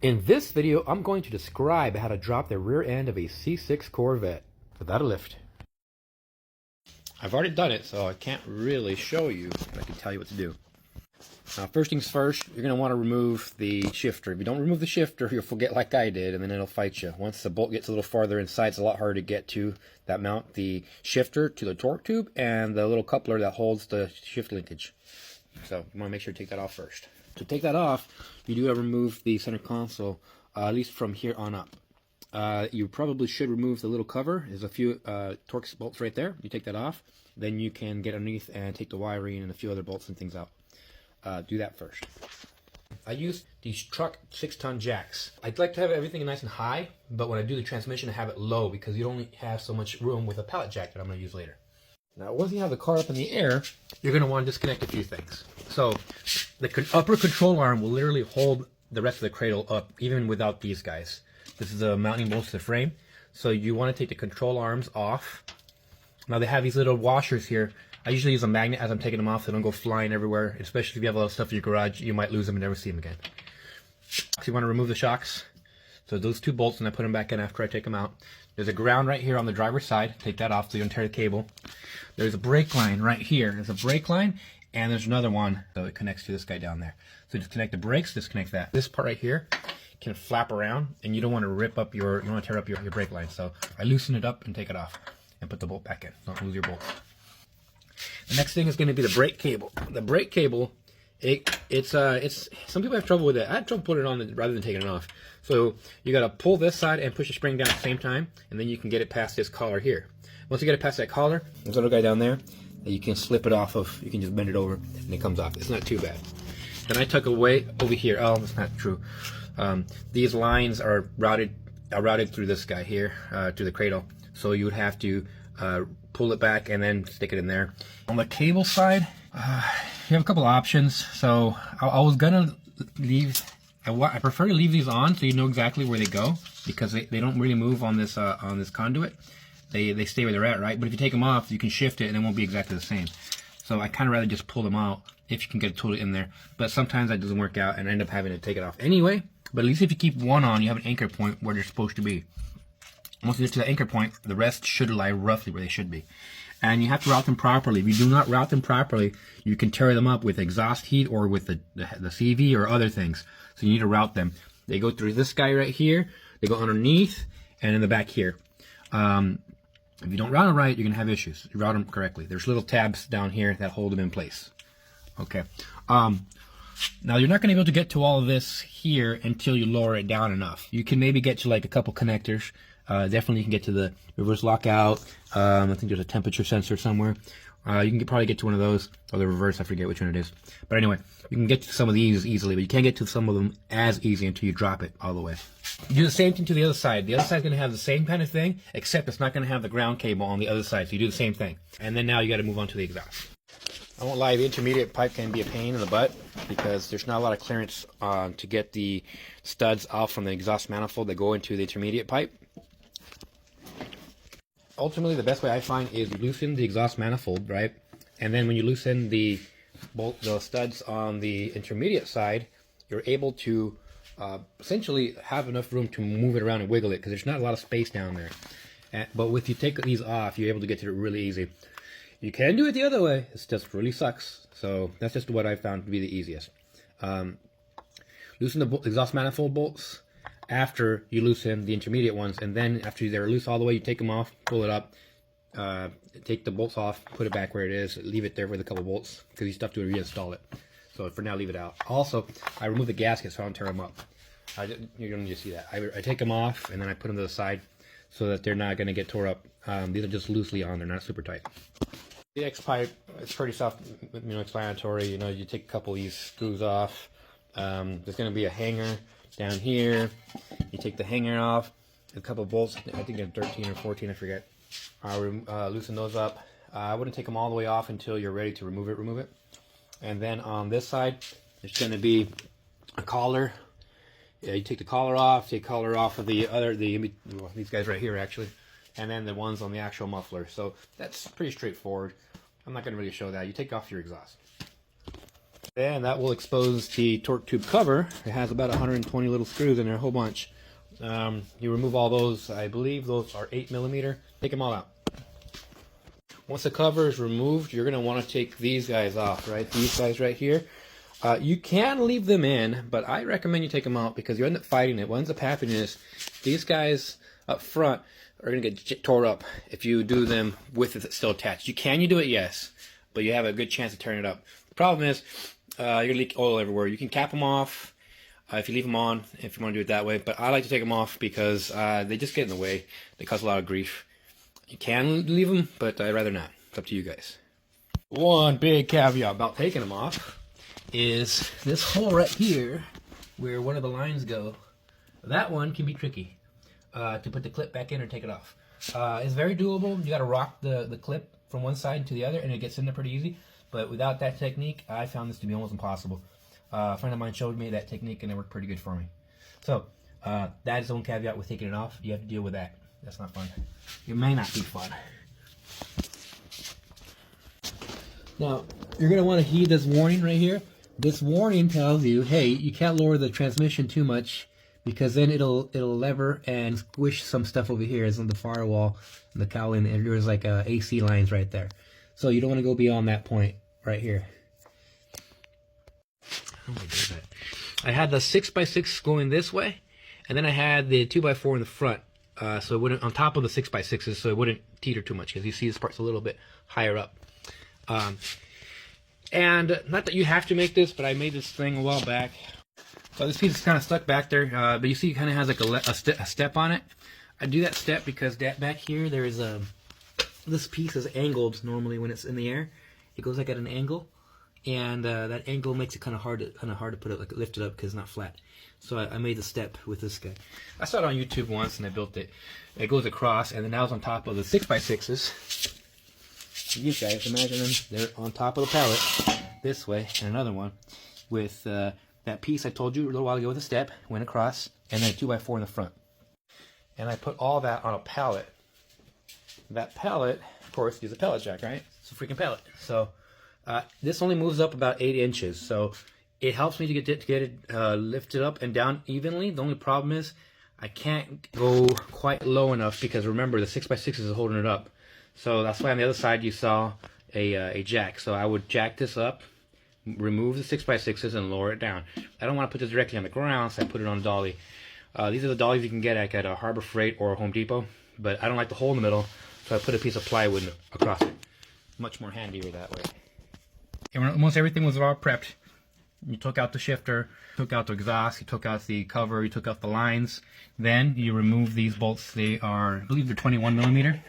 In this video, I'm going to describe how to drop the rear end of a C6 Corvette without a lift. I've already done it, so I can't really show you, but I can tell you what to do. Now, first things first, you're going to want to remove the shifter. If you don't remove the shifter, you'll forget like I did, and then it'll fight you. Once the bolt gets a little farther inside, it's a lot harder to get to that mount the shifter to the torque tube and the little coupler that holds the shift linkage. So you want to make sure to take that off first. To take that off, you do have to remove the center console, at least from here on up. You probably should remove the little cover. There's a few Torx bolts right there. You take that off, then you can get underneath and take the wiring and a few other bolts and things out. Do that first. I use these truck 6-ton jacks. I'd like to have everything nice and high, but when I do the transmission, I have it low because you only have so much room with a pallet jack that I'm going to use later. Now, once you have the car up in the air, you're going to want to disconnect a few things. So, the upper control arm will literally hold the rest of the cradle up, even without these guys. This is a mounting bolts to the frame. So you want to take the control arms off. Now, they have these little washers here. I usually use a magnet as I'm taking them off so they don't go flying everywhere. Especially if you have a lot of stuff in your garage, you might lose them and never see them again. So you want to remove the shocks. So those two bolts, and I put them back in after I take them out. There's a ground right here on the driver's side. Take that off so you don't tear the cable. There's a brake line right here. There's a brake line, and there's another one, so it connects to this guy down there. So disconnect the brakes, disconnect that. This part right here can flap around, and you don't want to rip up your, you don't want to tear up your brake line. So I loosen it up and take it off, and put the bolt back in. Don't lose your bolts. The next thing is going to be the brake cable. The brake cable, it's some people have trouble with it. I had trouble putting it on rather than taking it off. So you got to pull this side and push the spring down at the same time, and then you can get it past this collar here. Once you get it past that collar, there's a little guy down there that you can slip it off of. You can just bend it over and it comes off. It's not too bad. Then I tuck away over here. Oh, that's not true. These lines are routed through this guy here to the cradle. So you would have to pull it back and then stick it in there. On the cable side, you have a couple options. So I was gonna leave. I prefer to leave these on so you know exactly where they go, because they don't really move on this conduit. They stay where they're at, right? But if you take them off, you can shift it and it won't be exactly the same. So I kind of rather just pull them out if you can get it totally in there. But sometimes that doesn't work out and I end up having to take it off anyway. But at least if you keep one on, you have an anchor point where they're supposed to be. Once you get to the anchor point, the rest should lie roughly where they should be. And you have to route them properly. If you do not route them properly, you can tear them up with exhaust heat or with the CV or other things. So you need to route them. They go through this guy right here. They go underneath and in the back here. If you don't route them right, you're going to have issues. You route them correctly. There's little tabs down here that hold them in place. Okay. Now, you're not going to be able to get to all of this here until you lower it down enough. You can maybe get to like a couple connectors. Definitely you can get to the reverse lockout. I think there's a temperature sensor somewhere. You can probably get to one of those, or the reverse, I forget which one it is. But anyway, you can get to some of these easily, but you can't get to some of them as easy until you drop it all the way. You do the same thing to the other side. The other side's going to have the same kind of thing, except it's not going to have the ground cable on the other side, so you do the same thing. And then now you got to move on to the exhaust. I won't lie, the intermediate pipe can be a pain in the butt because there's not a lot of clearance to get the studs off from the exhaust manifold that go into the intermediate pipe. Ultimately, the best way I find is loosen the exhaust manifold, right? And then when you loosen the studs on the intermediate side, you're able to essentially have enough room to move it around and wiggle it because there's not a lot of space down there. But if you take these off, you're able to get to it really easy. You can do it the other way. It just really sucks. So that's just what I found to be the easiest. Loosen the exhaust manifold bolts after you loosen the intermediate ones, and then after they're loose all the way, you take them off, pull it up, take the bolts off, put it back where it is, leave it there with a couple bolts because you still have to reinstall it. So for now, leave it out. Also, I remove the gasket so I don't tear them up. You're going to just see that. I take them off and then I put them to the side so that they're not going to get tore up. These are just loosely on; they're not super tight. The X pipe, it's pretty self-explanatory. You know, you take a couple of these screws off. There's going to be a hanger down here. You take the hanger off, a couple of bolts, I think they're 13 or 14, I forget. Loosen those up. I wouldn't take them all the way off until you're ready to remove it. And then on this side, there's going to be a collar. Yeah, you take the collar off, take the collar off of these guys right here actually, and then the ones on the actual muffler. So that's pretty straightforward. I'm not going to really show that. You take off your exhaust. And that will expose the torque tube cover. It has about 120 little screws in there, a whole bunch. You remove all those. I believe those are 8mm. Take them all out. Once the cover is removed, you're going to want to take these guys off, right? These guys right here. You can leave them in, but I recommend you take them out because you end up fighting it. What ends up happening is these guys up front are going to get tore up if you do them with it still attached. You do it, yes, but you have a good chance of tearing it up. The problem is you're going to leak oil everywhere. You can cap them off if you leave them on, if you want to do it that way, but I like to take them off because they just get in the way. They cause a lot of grief. You can leave them, but I'd rather not. It's up to you guys. One big caveat about taking them off is this hole right here where one of the lines go. That one can be tricky to put the clip back in or take it off. It's very doable. You got to rock the clip from one side to the other and it gets in there pretty easy, but without that technique I found this to be almost impossible. A friend of mine showed me that technique and it worked pretty good for me. So that is the one caveat with taking it off. You have to deal with that. That's not fun. It may not be fun. Now you're going to want to heed this warning right here. This warning tells you, hey, you can't lower the transmission too much because then it'll lever and squish some stuff over here. It's on the firewall and the cowling, and there's like AC lines right there. So you don't want to go beyond that point right here. I had the 6x6 going this way, and then I had the 2x4 in the front. So it wouldn't, on top of the 6x6s, so it wouldn't teeter too much because you see this part's a little bit higher up. And not that you have to make this, but I made this thing a while back. So this piece is kind of stuck back there, but you see it kind of has like a step on it. I do that step because back here there is this piece is angled normally when it's in the air. It goes like at an angle, and that angle makes it kind of hard to put it, like lift it up because it's not flat. So I made the step with this guy. I saw it on YouTube once and I built it. It goes across, and then now it's on top of the 6x6s. These guys, imagine them, they're on top of the pallet this way, and another one with that piece I told you a little while ago with a step, went across, and then a 2x4 in the front. And I put all that on a pallet. That pallet, of course, is a pallet jack, right? It's a freaking pallet. So this only moves up about 8 inches, so it helps me to get it lifted up and down evenly. The only problem is I can't go quite low enough because remember the 6x6 is holding it up. So that's why on the other side you saw a jack. So I would jack this up, remove the 6x6s, and lower it down. I don't want to put this directly on the ground, so I put it on a dolly. These are the dollies you can get at a Harbor Freight or a Home Depot, but I don't like the hole in the middle, so I put a piece of plywood across it. Much more handier that way. And when almost everything was all prepped, you took out the shifter, took out the exhaust, you took out the cover, you took out the lines. Then you remove these bolts. They are, I believe they're 21mm.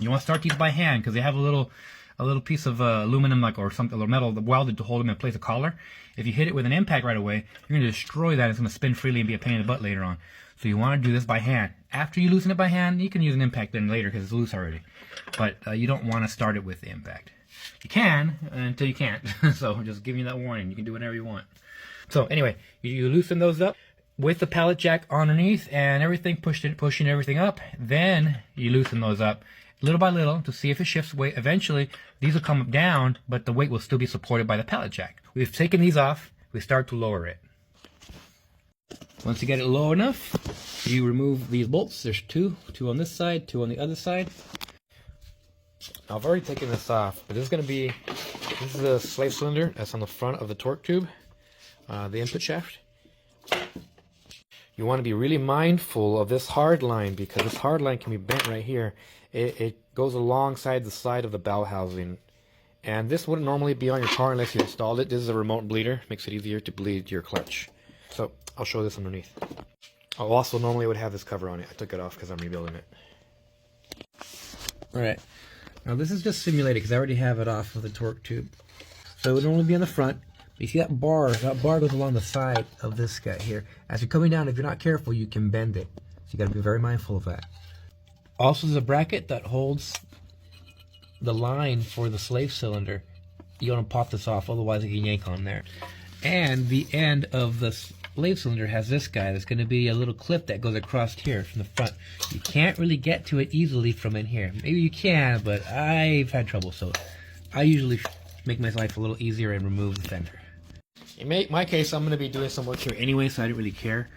You want to start these by hand because they have a little piece of aluminum or something, or metal welded to hold them in place, a collar. If you hit it with an impact right away, you're going to destroy that. It's going to spin freely and be a pain in the butt later on. So you want to do this by hand. After you loosen it by hand, you can use an impact then later because it's loose already. But you don't want to start it with the impact. You can until you can't. So just giving you that warning. You can do whatever you want. So anyway, you loosen those up with the pallet jack underneath and everything, pushing everything up. Then you loosen those up little by little to see if it shifts weight. Eventually, these will come down, but the weight will still be supported by the pallet jack. We've taken these off. We start to lower it. Once you get it low enough, you remove these bolts. There's two on this side, two on the other side. I've already taken this off, but this is the slave cylinder that's on the front of the torque tube, the input shaft. You want to be really mindful of this hard line because this hard line can be bent right here. It goes alongside the side of the bell housing, and this wouldn't normally be on your car unless you installed it. This is a remote bleeder, makes it easier to bleed your clutch. So I'll show this underneath. I also normally would have this cover on it. I took it off because I'm rebuilding it. Alright, now this is just simulated because I already have it off of the torque tube. So it would normally be on the front. You see that bar goes along the side of this guy here. As you're coming down, if you're not careful, you can bend it. So you got to be very mindful of that. Also, there's a bracket that holds the line for the slave cylinder. You want to pop this off, otherwise it can yank on there. And the end of the slave cylinder has this guy. There's going to be a little clip that goes across here from the front. You can't really get to it easily from in here. Maybe you can, but I've had trouble, so I usually make my life a little easier and remove the fender. In my case, I'm going to be doing some work here anyway, so I didn't really care.